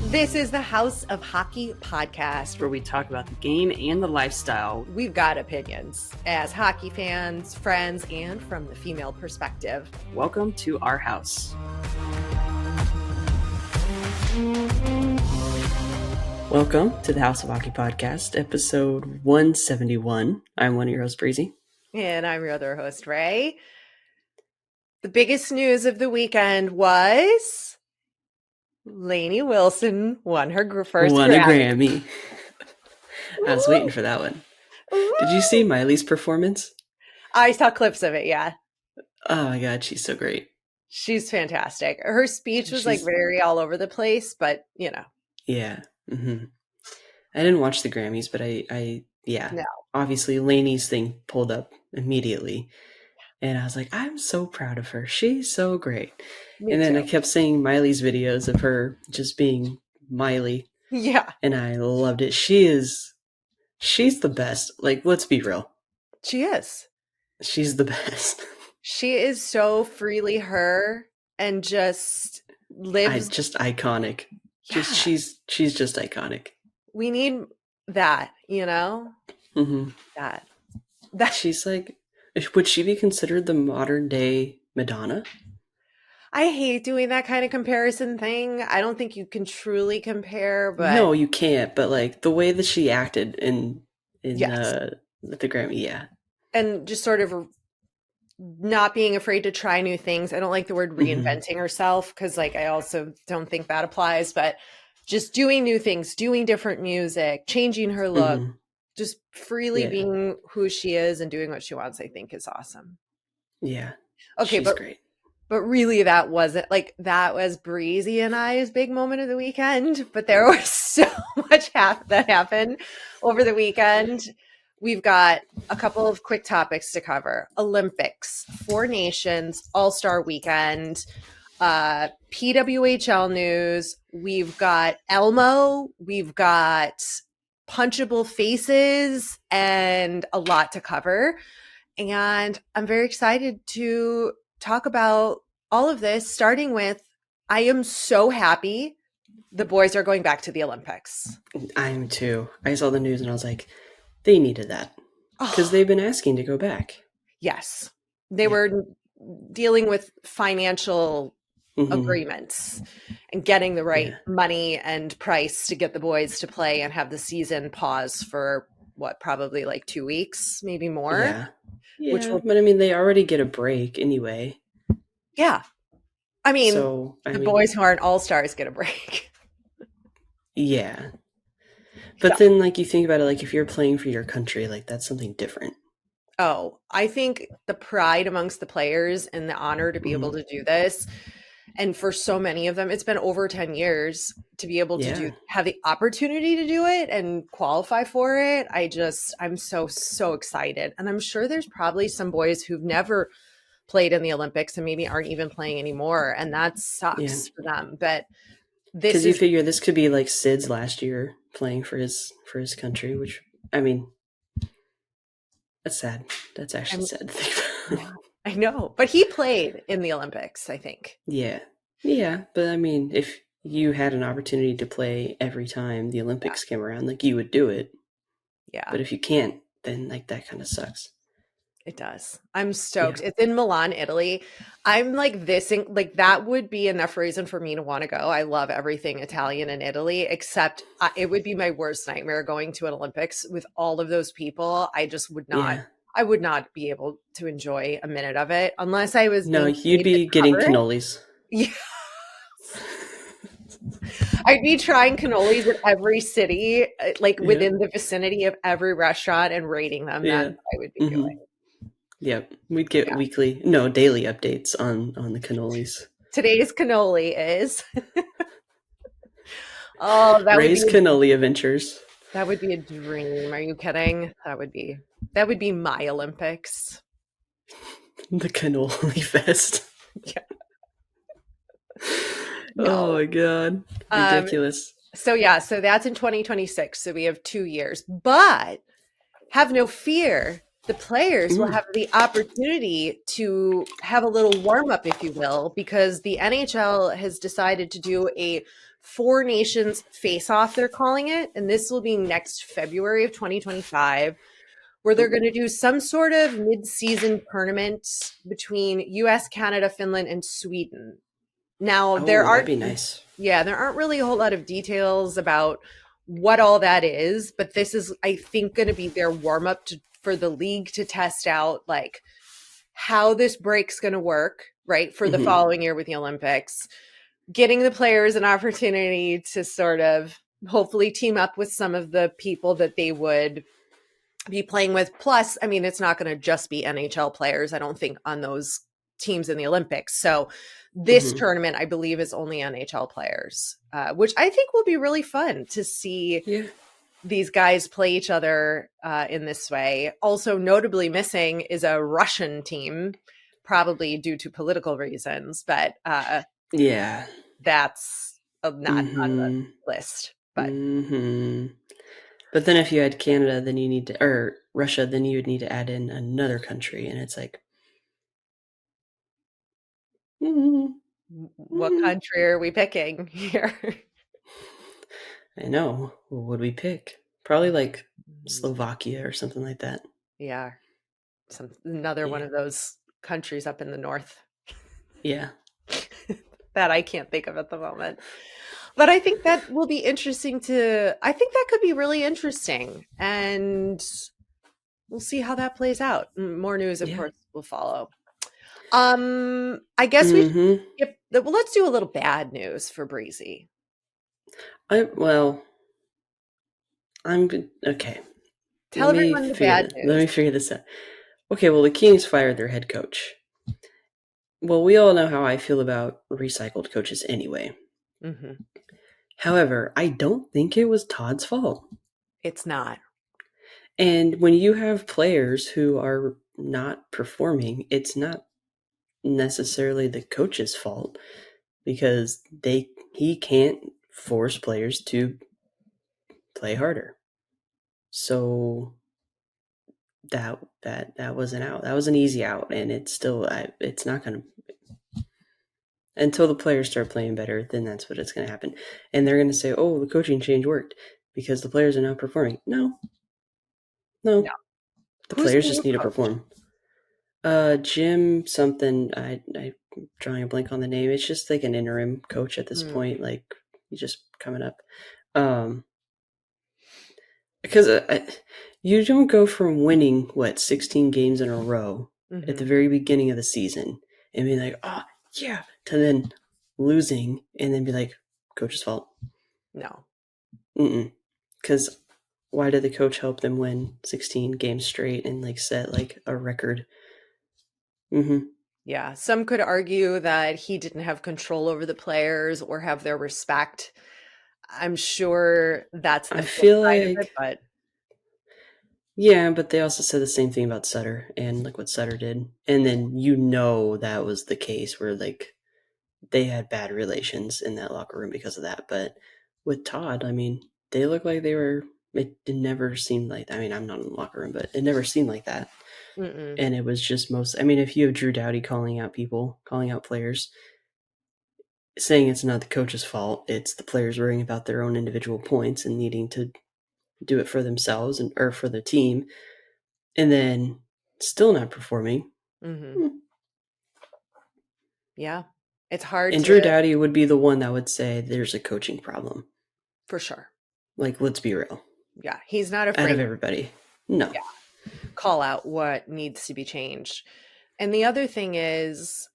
This is the House of Hockey podcast, where we talk about the game and the lifestyle. We've got opinions as hockey fans, friends, and from the female perspective. Welcome to our house. Welcome to the House of Hockey podcast, episode 171. I'm one of your hosts, Breezy. And I'm your other host, Rae. The biggest news of the weekend was Lainey Wilson won her first Won Grammy. a Grammy. I was waiting for that one. Did you see Miley's performance? I saw clips of it, yeah. Oh my God, she's so great. She's fantastic. Her speech was like very all over the place, but you know. Yeah. Mm-hmm. I didn't watch the Grammys, but no. Obviously Lainey's thing pulled up immediately. And I was like, I'm so proud of her. She's so great. Me and then too. I kept seeing Miley's videos of her just being Miley. Yeah. And I loved it. She's the best. Like, let's be real. She is. She's the best. She is so freely her and just lives. Just iconic. Yeah. She's just iconic. We need that, you know? Mm-hmm. That. She's like, would she be considered the modern day Madonna? I hate doing that kind of comparison thing. I don't think you can truly compare, but no, you can't. But like the way that she acted in yes. The Grammy, yeah, and just sort of not being afraid to try new things. I don't like the word reinventing herself because, like, I also don't think that applies. But just doing new things, doing different music, changing her look. Just freely being who she is and doing what she wants, I think is awesome. Yeah. Okay, she's great. But really that wasn't like that was Breezy and I's big moment of the weekend. But there was so much that happened over the weekend. We've got a couple of quick topics to cover. Olympics, 4 Nations, All-Star Weekend, PWHL news. We've got Elmo. We've got Punchable faces and a lot to cover. And I'm very excited to talk about all of this, starting with, I am so happy the boys are going back to the Olympics. I am too. I saw the news and I was like, they needed that because they've been asking to go back. Yes. They were dealing with financial agreements and getting the right money and price to get the boys to play and have the season pause for probably like 2 weeks, maybe more. Yeah. But I mean, they already get a break anyway. Yeah. I mean, the boys who aren't all-stars get a break. Yeah. But then like you think about it, like if you're playing for your country, like that's something different. Oh, I think the pride amongst the players and the honor to be able to do this. And for so many of them, it's been over 10 years to be able to have the opportunity to do it and qualify for it. I'm so excited. And I'm sure there's probably some boys who've never played in the Olympics and maybe aren't even playing anymore. And that sucks for them. But because you figure this could be like Sid's last year playing for his country, which, I mean, that's sad. That's actually sad to think about. I know, but he played in the Olympics, I think. Yeah. But I mean, if you had an opportunity to play every time the Olympics came around, like you would do it. Yeah. But if you can't, then like that kind of sucks. It does. I'm stoked. It's in Milan, Italy. I'm like that would be enough reason for me to want to go. I love everything Italian in Italy, except it would be my worst nightmare going to an Olympics with all of those people. I just would not. Yeah. I would not be able to enjoy a minute of it unless I was. No, you'd be getting cannolis. Yeah. I'd be trying cannolis at every city, like within the vicinity of every restaurant and rating them. That's what I would be doing. Yep. We'd get daily updates on the cannolis. Today's cannoli is Ray's cannoli adventures. That would be a dream. Are you kidding? That would be my Olympics. The cannoli fest. Yeah. No. Oh my God. Ridiculous. So that's in 2026. So we have 2 years, but have no fear. The players will have the opportunity to have a little warm up, if you will, because the NHL has decided to do a Four Nations Face-Off, they're calling it. And this will be next February of 2025, where they're going to do some sort of mid-season tournament between US, Canada, Finland, and Sweden. Now, that'd be nice. Yeah, there aren't really a whole lot of details about what all that is, but this is, I think, going to be their warm-up for the league to test out, like, how this break's going to work, right, for the following year with the Olympics, getting the players an opportunity to sort of hopefully team up with some of the people that they would be playing with. Plus, I mean, it's not going to just be NHL players, I don't think, on those teams in the Olympics. So this tournament, I believe, is only NHL players, which I think will be really fun to see these guys play each other in this way. Also notably missing is a Russian team, probably due to political reasons, but that's not on the list. But but then if you had Canada, then you need to, or Russia, then you would need to add in another country, and it's like, what country are we picking here? I know. What would we pick? Probably like Slovakia or something like that. Yeah. Another one of those countries up in the north. Yeah. That I can't think of at the moment. But I think that will be interesting I think that could be really interesting. And we'll see how that plays out. More news, of course, will follow. I guess let's do a little bad news for Breezy. I'm okay. Tell everyone the bad news. Let me figure this out. Okay, well, the Kings fired their head coach. Well, we all know how I feel about recycled coaches anyway. However, I don't think it was Todd's fault. It's not. And when you have players who are not performing, it's not necessarily the coach's fault, because he can't force players to play harder. So that was an out. That was an easy out, and it's not going to, until the players start playing better, then that's what it's going to happen. And they're going to say, "Oh, the coaching change worked because the players are now performing." No. The players just need to perform. Jim something. I'm drawing a blank on the name. It's just like an interim coach at this point. Like, he's just coming up. Because you don't go from winning 16 games in a row at the very beginning of the season and be like, "Oh yeah," to then losing and then be like, "Coach's fault." No. Because why did the coach help them win 16 games straight and like set like a record? Yeah, some could argue that he didn't have control over the players or have their respect. I'm sure that's the flip side of it, but yeah, but they also said the same thing about Sutter and like what Sutter did, and then that was the case where like they had bad relations in that locker room because of that. But with Todd, I mean, they looked like they were. It never seemed like. I mean, I'm not in the locker room, but it never seemed like that. And it was just I mean, if you have Drew Doughty calling out players, saying it's not the coach's fault, it's the players worrying about their own individual points and needing to do it for themselves or for the team, and then still not performing. Yeah, it's hard. And Drew Doughty would be the one that would say there's a coaching problem. For sure. Like, let's be real. Yeah, he's not afraid out of everybody. No. Yeah. Call out what needs to be changed. And the other thing is,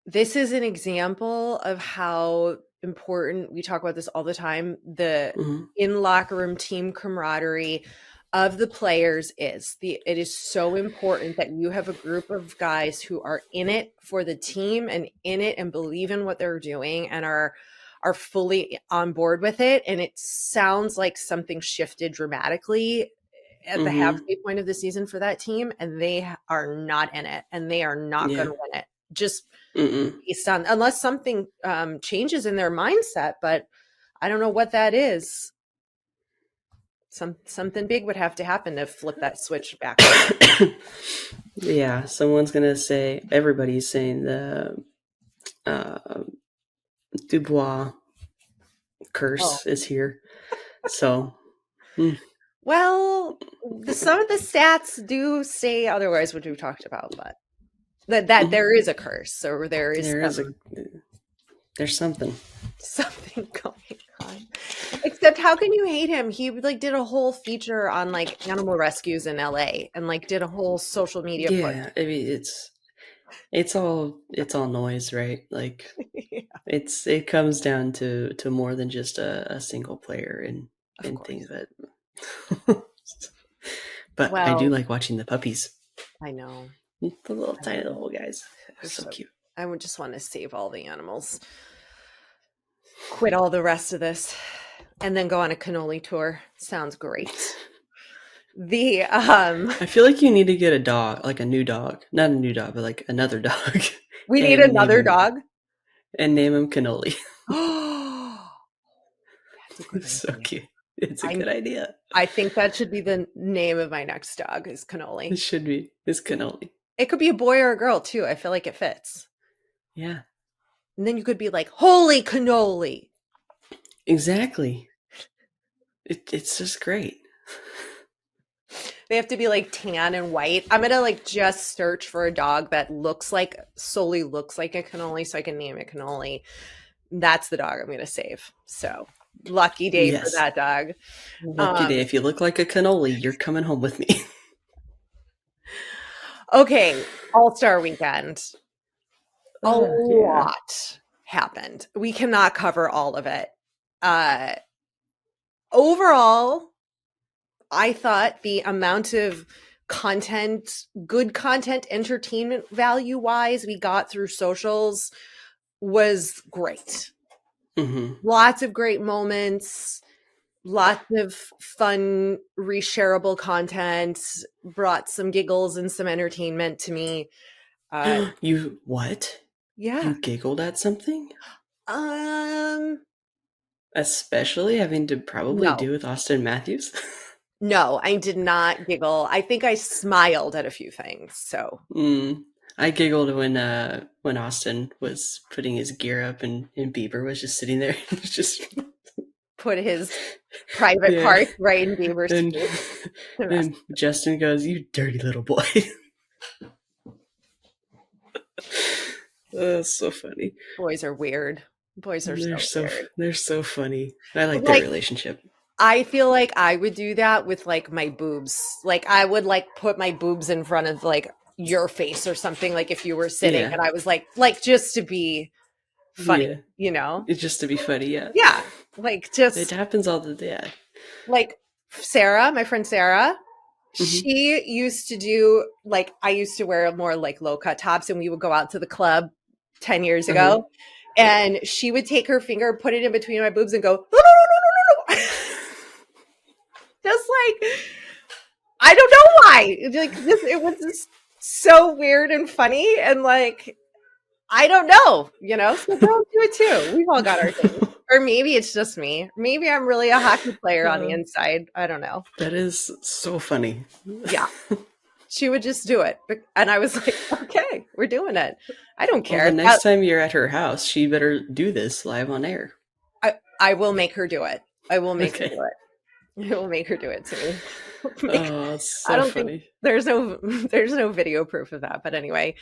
this is an example of how important, we talk about this all the time, the in locker room team camaraderie of the players is. It is so important that you have a group of guys who are in it for the team and in it and believe in what they're doing and are fully on board with it. And it sounds like something shifted dramatically at the halfway point of the season for that team, and they are not in it, and they are not going to win it. Just based on, unless something changes in their mindset, but I don't know what that is. Something big would have to happen to flip that switch back. Yeah, someone's gonna say, everybody's saying the Dubois curse is here. So, well, some of the stats do say otherwise, which we've talked about, but that there is a curse, or there's something going on. Except, how can you hate him? He like did a whole feature on like animal rescues in LA, and like did a whole social media. Yeah, I mean it's all noise, right? Like yeah. It comes down to more than just a single player and things that. But I do like watching the puppies. I know. The little tiny little guys. They're so cute. I would just want to save all the animals. Quit all the rest of this. And then go on a cannoli tour. Sounds great. I feel like you need to get a dog, like a new dog. Not a new dog, but like another dog. We need another dog? And name him Cannoli. That's a good idea. So cute. It's a good idea. I think that should be the name of my next dog, is Cannoli. It should be. It's Cannoli. It could be a boy or a girl too. I feel like it fits. Yeah. And then you could be like, holy cannoli. Exactly. It's just great. They have to be like tan and white. I'm going to like just search for a dog that solely looks like a cannoli so I can name it Cannoli. That's the dog I'm going to save. So lucky day for that dog. Lucky day. If you look like a cannoli, you're coming home with me. Okay. All-Star Weekend. A lot happened. We cannot cover all of it. Overall, I thought the amount of good content, entertainment value-wise we got through socials was great. Mm-hmm. Lots of great moments, lots of fun, reshareable content, brought some giggles and some entertainment to me. You what? Yeah. You giggled at something? Especially having to probably do with Austin Matthews? No, I did not giggle. I think I smiled at a few things. So I giggled when Austin was putting his gear up and Bieber was just sitting there and just put his private parts right in Bieber's face. And Justin goes, "You dirty little boy." That's so funny. Boys are weird. Boys are so weird. They're so funny. I like their relationship. I feel like I would do that with like my boobs. Like I would like put my boobs in front of like your face or something, like if you were sitting and I was like just to be funny, you know? It's just to be funny, yeah. Yeah. Like just it happens all the day. Like Sarah, my friend Sarah, she used to do like I used to wear more like low cut tops and we would go out to the club 10 years ago. And she would take her finger, put it in between my boobs and go, no, no, no, no, no, no. Just like, I don't know why. Like it was just so weird and funny. And like, I don't know, you know, so girls do it too. We've all got our things. Or maybe it's just me. Maybe I'm really a hockey player on the inside. I don't know. That is so funny. Yeah. She would just do it. And I was like, okay, we're doing it. I don't care. Well, the next time you're at her house, she better do this live on air. I will make her do it. I will make her do it. I will make her do it to me. It's so funny. Think there's no video proof of that. But anyway.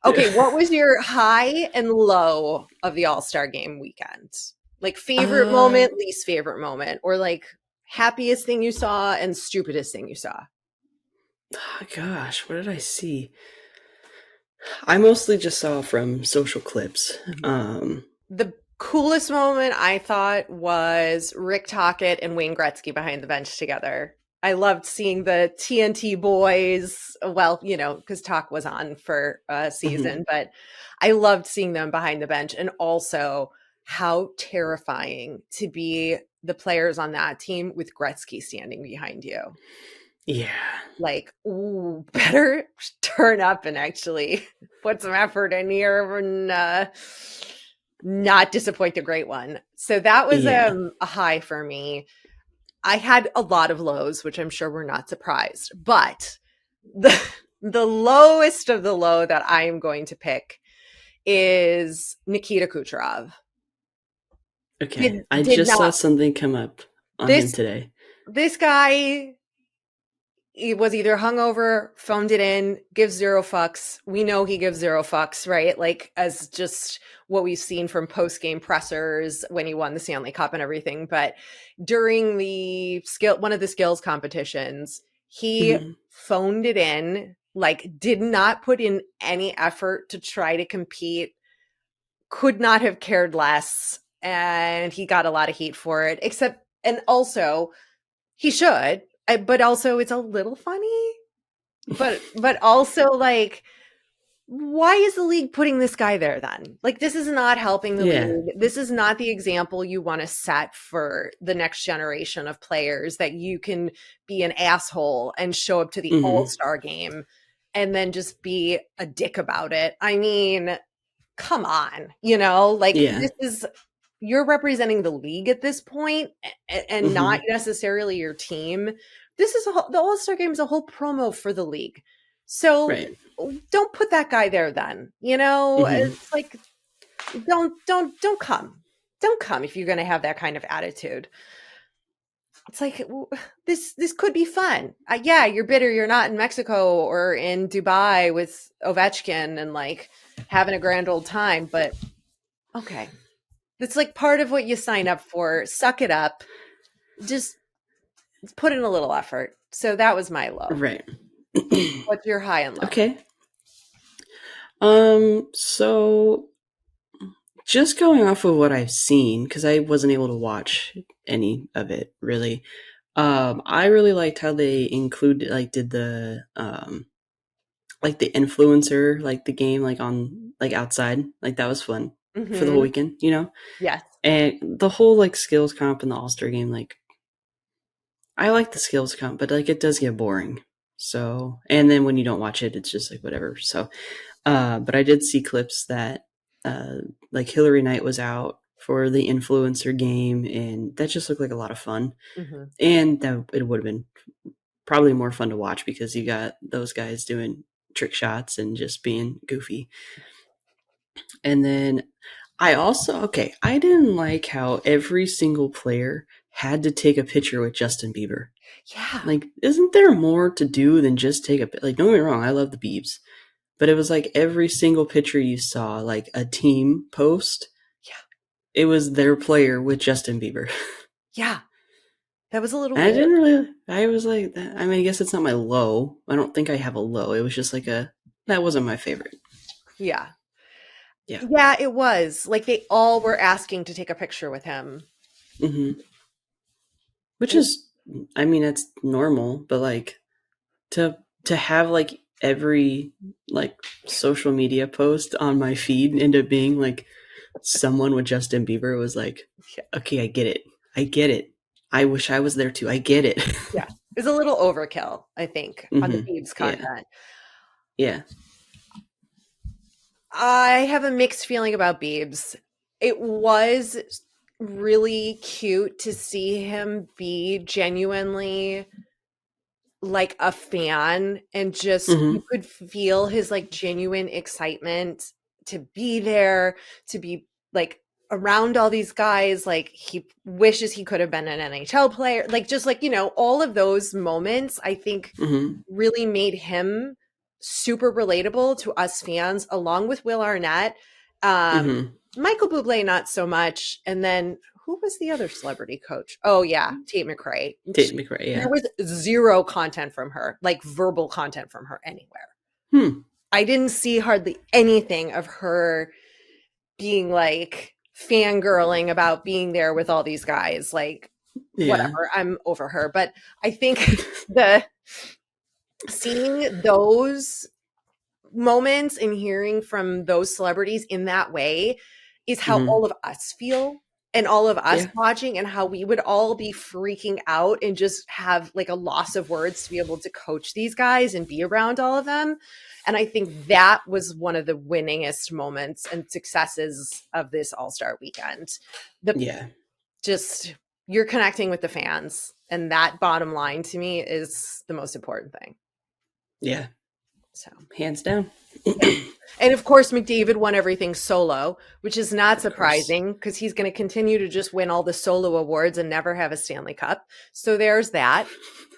Okay, what was your high and low of the All-Star Game weekend? Like favorite moment, least favorite moment, or like happiest thing you saw and stupidest thing you saw? Oh, gosh, what did I see? I mostly just saw from social clips. The coolest moment I thought was Rick Tocchet and Wayne Gretzky behind the bench together. I loved seeing the TNT boys. Well, you know, because Talk was on for a season, but I loved seeing them behind the bench. And also how terrifying to be the players on that team with Gretzky standing behind you. Yeah. Like, ooh, better turn up and actually put some effort in here and not disappoint the great one. So that was a high for me. I had a lot of lows, which I'm sure we're not surprised. But the lowest of the low that I am going to pick is Nikita Kucherov. Okay. I did just saw not. something come up on him This today. this guy, he was either hungover, phoned it in, gives zero fucks. We know he gives zero fucks, right? Like, as just what we've seen from post-game pressers when he won the Stanley Cup and everything. But during one of the skills competitions, he phoned it in, like, did not put in any effort to try to compete, could not have cared less. And he got a lot of heat for it, and also, he should, but also it's a little funny. But also, like, why is the league putting this guy there then? Like, this is not helping the league. This is not the example you want to set for the next generation of players, that you can be an asshole and show up to the All-Star game and then just be a dick about it. I mean, come on, like, this is, you're representing the league at this point, and not necessarily your team. This is the All-Star game is a whole promo for the league. So don't put that guy there then. It's like, don't come. Don't come if you're going to have that kind of attitude. It's like, this could be fun. Yeah, you're bitter you're not in Mexico or in Dubai with Ovechkin and, like, having a grand old time, but okay. It's like part of what you sign up for. Suck it up. Just put in a little effort. So that was my low. Right. What's your high and low? Okay. So just going off of what I've seen, because I wasn't able to watch any of it really. I really liked how they included, like, did the like the influencer, like the game, like on, like, outside, like that was fun for the whole weekend, Yes. And the whole, like, skills comp in the All-Star game, like, I like the skills comp, but, like, it does get boring. So, and then when you don't watch it, it's just like whatever. So, but I did see clips that like Hillary Knight was out for the influencer game, and that just looked like a lot of fun. And that it would have been probably more fun to watch because you got those guys doing trick shots and just being goofy. And then I didn't like how every single player had to take a picture with Justin Bieber. Yeah. Like, isn't there more to do than just take like, don't get me wrong, I love the Biebs. But it was like every single picture you saw, like a team post, it was their player with Justin Bieber. Yeah. That was a little weird. I was like, I mean, I guess it's not my low. I don't think I have a low. It was just like that wasn't my favorite. Yeah. Yeah, it was. Like, they all were asking to take a picture with him. Which is, I mean, that's normal, but, like, to have, like, every, like, social media post on my feed end up being, like, someone with Justin Bieber was like, okay, I get it. I wish I was there too. I get it. Yeah. It's a little overkill, I think, on the Biebs content. Yeah. I have a mixed feeling about Biebs. It was really cute to see him be genuinely, like, a fan, and just you could feel his, like, genuine excitement to be there, to be, like, around all these guys. Like, he wishes he could have been an NHL player, like, just, like, all of those moments, I think, really made him super relatable to us fans, along with Will Arnett. Michael Bublé, not so much. And then who was the other celebrity coach? Oh, yeah, Tate McRae. Yeah. There was zero content from her, like verbal content from her anywhere. I didn't see hardly anything of her being, like, fangirling about being there with all these guys. Like, whatever, I'm over her. But I think seeing those moments and hearing from those celebrities in that way is how all of us feel, and all of us watching, and how we would all be freaking out and just have, like, a loss of words to be able to coach these guys and be around all of them. And I think that was one of the winningest moments and successes of this All-Star weekend. Just, you're connecting with the fans, and that, bottom line, to me, is the most important thing. Yeah. So hands down. yeah. And of course, McDavid won everything solo, which is not surprising because he's going to continue to just win all the solo awards and never have a Stanley Cup. So there's that.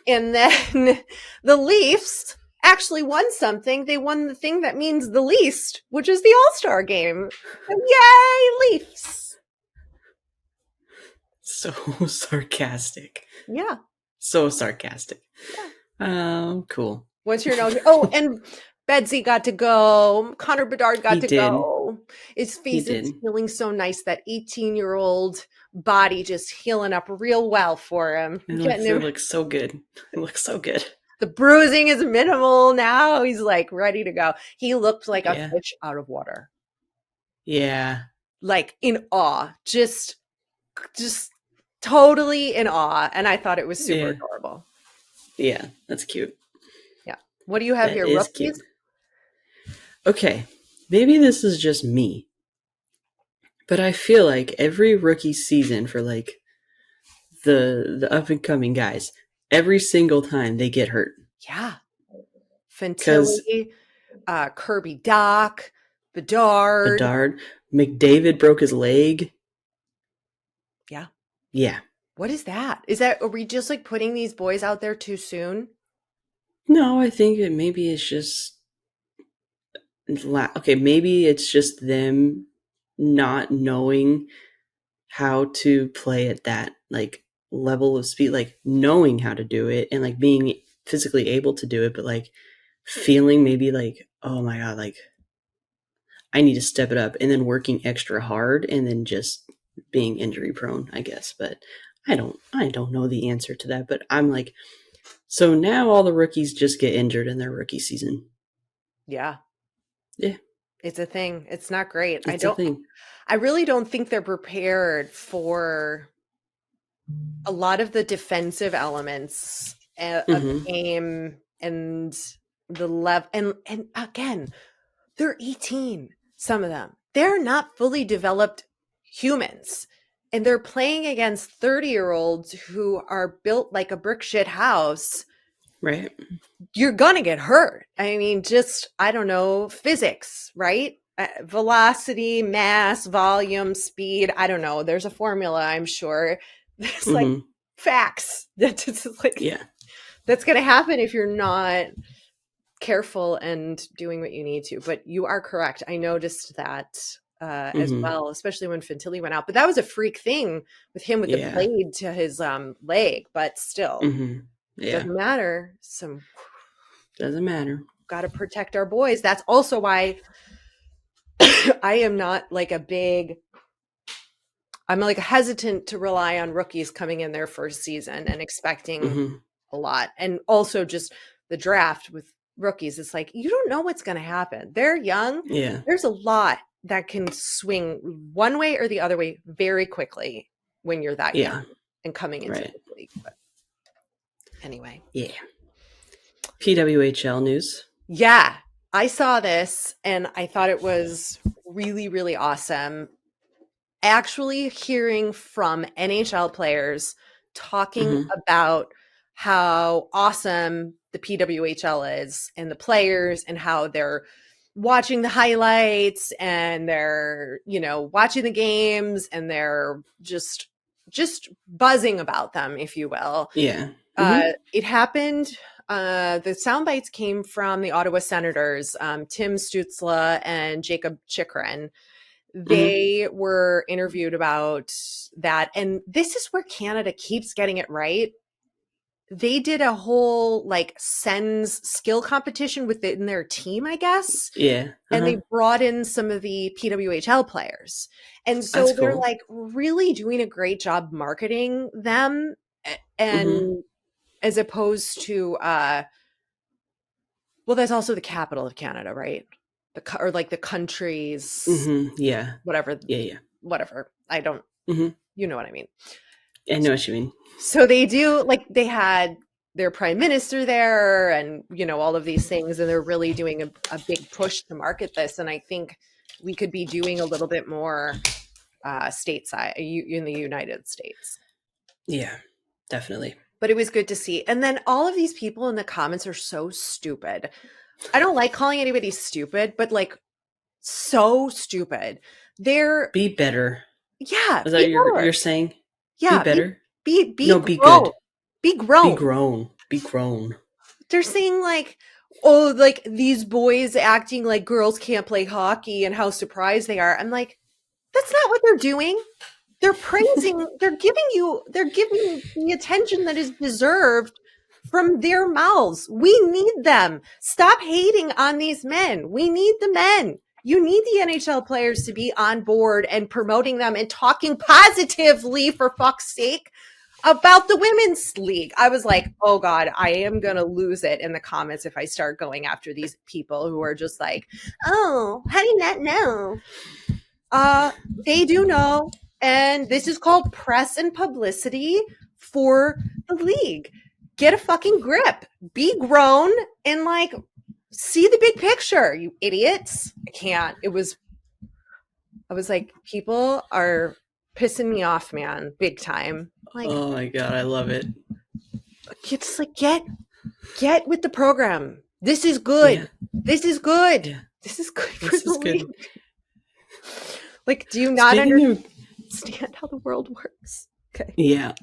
And then the Leafs actually won something. They won the thing that means the least, which is the All-Star game. Yay, Leafs. So sarcastic. Yeah. So sarcastic. Yeah. Cool. What's your note? Oh, and Bedsy got to go. Connor Bedard got to go. His face is feeling so nice. That 18-year-old body just healing up real well for him. It looks so good. It looks so good. The bruising is minimal now. He's like ready to go. He looked like a fish out of water. Yeah. Like in awe. Just totally in awe. And I thought it was super adorable. Yeah, that's cute. Yeah. What do you have here? Rookies? Cute. Okay, maybe this is just me, but I feel like every rookie season for like the up and coming guys, every single time they get hurt. Yeah. Fantilli, Kirby Dach, Bedard. McDavid broke his leg. Yeah. Yeah. What is that? Are we just like putting these boys out there too soon? No, I think maybe it's just maybe it's just them not knowing how to play at that like level of speed, like knowing how to do it and like being physically able to do it, but like feeling maybe like, oh my God, like I need to step it up, and then working extra hard and then just being injury prone, I guess. But I don't know the answer to that, but I'm like, so now all the rookies just get injured in their rookie season. Yeah. Yeah. It's a thing. It's not great. I really don't think they're prepared for a lot of the defensive elements of the game and the level. And again, they're 18, some of them. They're not fully developed humans. And they're playing against 30-year-olds who are built like a brick shit house. Right. You're going to get hurt. I mean, just, I don't know, physics, right? Velocity, mass, volume, speed. I don't know. There's a formula, I'm sure. There's like facts. That's like, that's going to happen if you're not careful and doing what you need to. But you are correct. I noticed that as well, especially when Fantilli went out. But that was a freak thing with him with the blade to his leg. But still, doesn't matter. Doesn't matter. Got to protect our boys. That's also why I am not like I'm like hesitant to rely on rookies coming in their first season and expecting a lot. And also just the draft with rookies. It's like, you don't know what's going to happen. They're young. Yeah. There's a lot that can swing one way or the other way very quickly when you're that young and coming into the league. But anyway. Yeah. PWHL news. Yeah. I saw this and I thought it was really, really awesome. Actually hearing from NHL players talking about how awesome the PWHL is and the players and how they're watching the highlights and they're, watching the games and they're just buzzing about them, if you will. Yeah. It happened. The sound bites came from the Ottawa Senators, Tim Stützle and Jacob Chychrun. They were interviewed about that. And this is where Canada keeps getting it right. They did a whole Sens skill competition within their team, I guess. Yeah. And they brought in some of the PWHL players. And so they're really doing a great job marketing them. And as opposed to, that's also the capital of Canada, right? The countries. Yeah. Whatever. Yeah. Whatever. I don't, you know what I mean. I know what you mean. So they do, they had their prime minister there and, all of these things, and they're really doing a big push to market this. And I think we could be doing a little bit more stateside in the United States. Yeah, definitely. But it was good to see. And then all of these people in the comments are so stupid. I don't like calling anybody stupid, but like so stupid. They're Be better. yeah, Is be that better. you're saying? Be Yeah, better? be No, be grown. good. Be Be grown. grown. Be grown. They're saying like, oh, like these boys acting like girls can't play hockey and how surprised they are. I'm like, that's not what they're doing. They're praising, they're giving the attention that is deserved from their mouths. We need them. Stop hating on these men. We need the men. You need the NHL players to be on board and promoting them and talking positively, for fuck's sake, about the women's league. I was like, oh God, I am going to lose it in the comments if I start going after these people who are just like, oh, how do you not know? They do know. And this is called press and publicity for the league. Get a fucking grip. Be grown and like see the big picture, you idiots. I can't. I was like, people are pissing me off, man, big time. Like, oh my God, I love it. Just like get with the program. This is good. Yeah. This is good. Yeah. This is good for the league. Like, do you not understand how the world works? Okay. Yeah,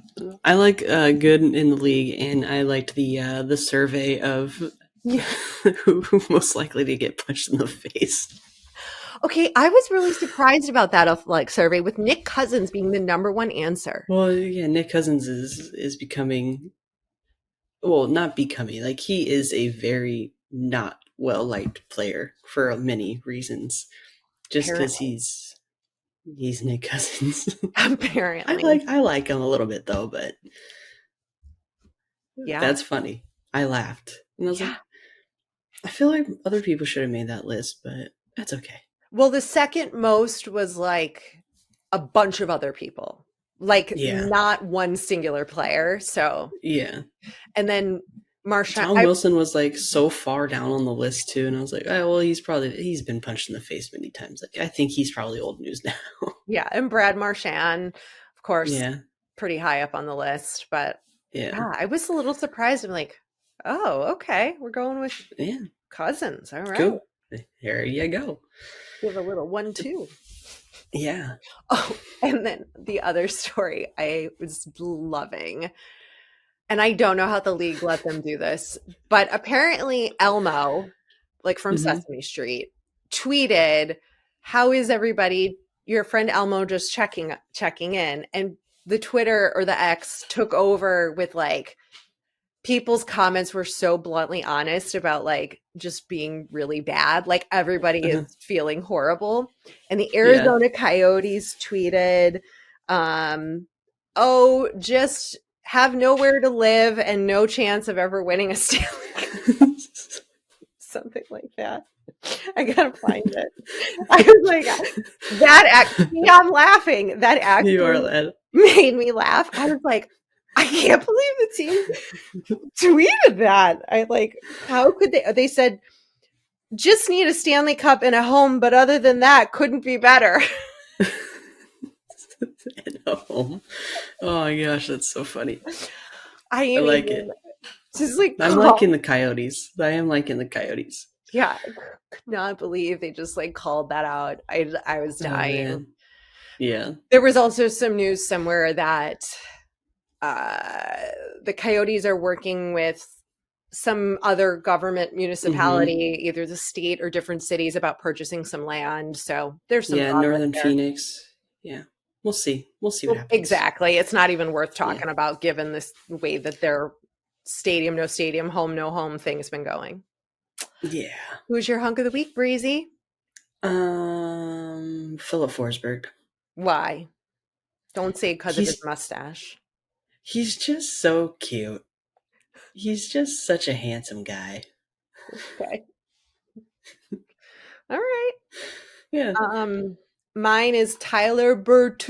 I like good in the league, and I liked the survey of who most likely to get punched in the face. Okay, I was really surprised about that like survey with Nick Cousins being the number one answer. Well, yeah, Nick Cousins is becoming, well, not becoming, like he is a very not well liked player for many reasons, just because he's Nick Cousins. Apparently, I like him a little bit though, but yeah, that's funny. I laughed, and I was like, I feel like other people should have made that list, but that's okay. Well, the second most was like a bunch of other people, like not one singular player. So and then Marchand, Tom Wilson was like so far down on the list too, and I was like, oh well, he's been punched in the face many times. Like I think he's probably old news now. Yeah, and Brad Marchand, of course, pretty high up on the list. But I was a little surprised. I'm like, oh, okay, we're going with Cousins. All right, cool. There you go. Give a little 1-2. Yeah. Oh, and then the other story I was loving. And I don't know how the league let them do this, but apparently Elmo, like from Sesame Street, tweeted, "How is everybody? Your friend Elmo just checking in." And the Twitter or the X took over with like people's comments were so bluntly honest about like just being really bad. Like everybody is feeling horrible. And the Arizona Coyotes tweeted, oh, just have nowhere to live and no chance of ever winning a Stanley Cup. Something like that. I gotta find it. I was like, I'm laughing. That actually made me laugh. I was like, I can't believe the team tweeted that. I like, how could they? They said, just need a Stanley Cup and a home, but other than that, couldn't be better. And a home. Oh my gosh, that's so funny. I like it. Just like I'm liking the Coyotes. I am liking the Coyotes. Yeah, I could not believe they just like called that out. I was dying. Yeah. There was also some news somewhere that the Coyotes are working with some other government municipality, either the state or different cities, about purchasing some land. So there's some Northern Phoenix. Yeah. We'll see. We'll see what happens. Exactly. It's not even worth talking about given this way that their stadium, no stadium, home, no home thing has been going. Yeah. Who's your hunk of the week, Breezy? Philip Forsberg. Why? Don't say because of his mustache. He's just so cute. He's just such a handsome guy. Okay. All right. Yeah. Mine is Tyler Bertuzzi.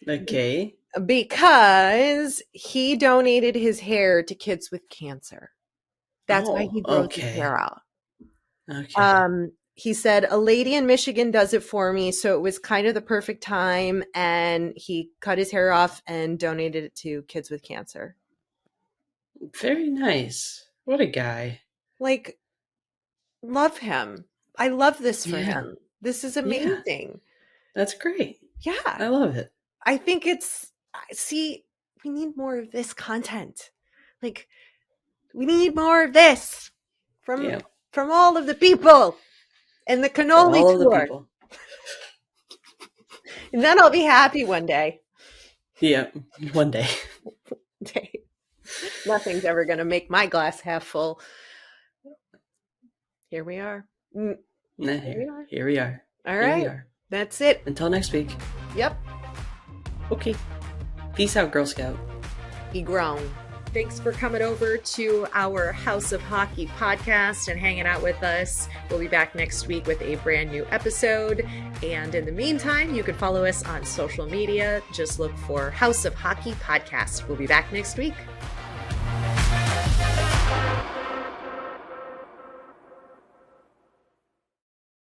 Okay. Because he donated his hair to kids with cancer. That's why he grows his hair out. Okay. He said, a lady in Michigan does it for me, so it was kind of the perfect time, and he cut his hair off and donated it to kids with cancer. Very nice. What a guy. Like, love him. I love this for him. This is amazing. Yeah. That's great. Yeah. I love it. I think we need more of this content. Like, we need more of this from all of the people and the cannoli all tour. Of the people. And then I'll be happy one day. Yeah, one day. Nothing's ever going to make my glass half full. Here we are. Here we are. All right. That's it. Until next week. Yep. Okay. Peace out, Girl Scout. Be grown. Thanks for coming over to our House of Hockey podcast and hanging out with us. We'll be back next week with a brand new episode. And in the meantime, you can follow us on social media. Just look for House of Hockey podcast. We'll be back next week.